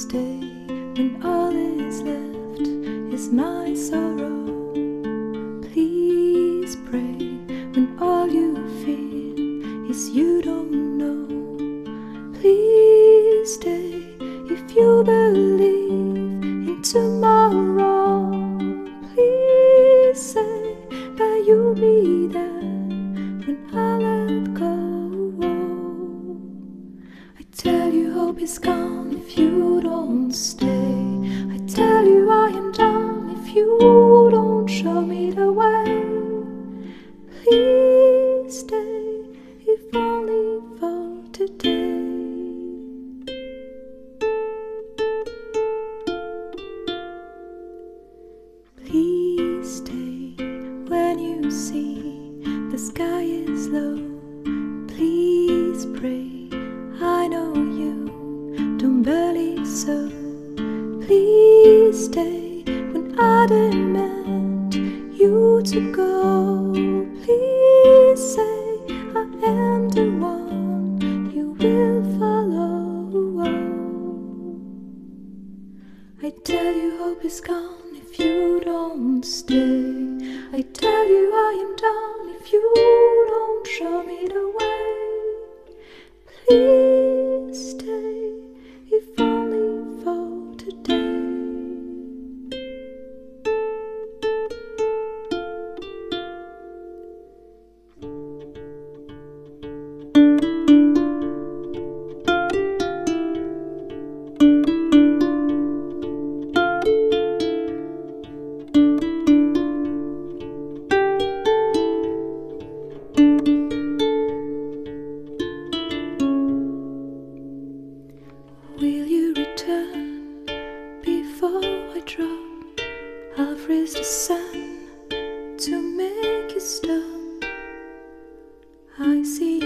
stay when all is left is my sorrow. Please pray when all you feel is you don't know. Please stay if you believe in tomorrow. Please say that you'll be there when I let go. I tell you hope is gone if you don't stay. I tell you I am done if you don't show me the way. Please stay if only for today. Please stay when you see the sky is low. Please pray, I know you don't believe so. Please stay when I demand you to go. Please say I am the one you will follow. I tell you hope is gone if you don't stay. I tell you I am done if you don't show me the way. Please stay if only for today. Will you return before I drop? I'll freeze the sun to make you stop. I see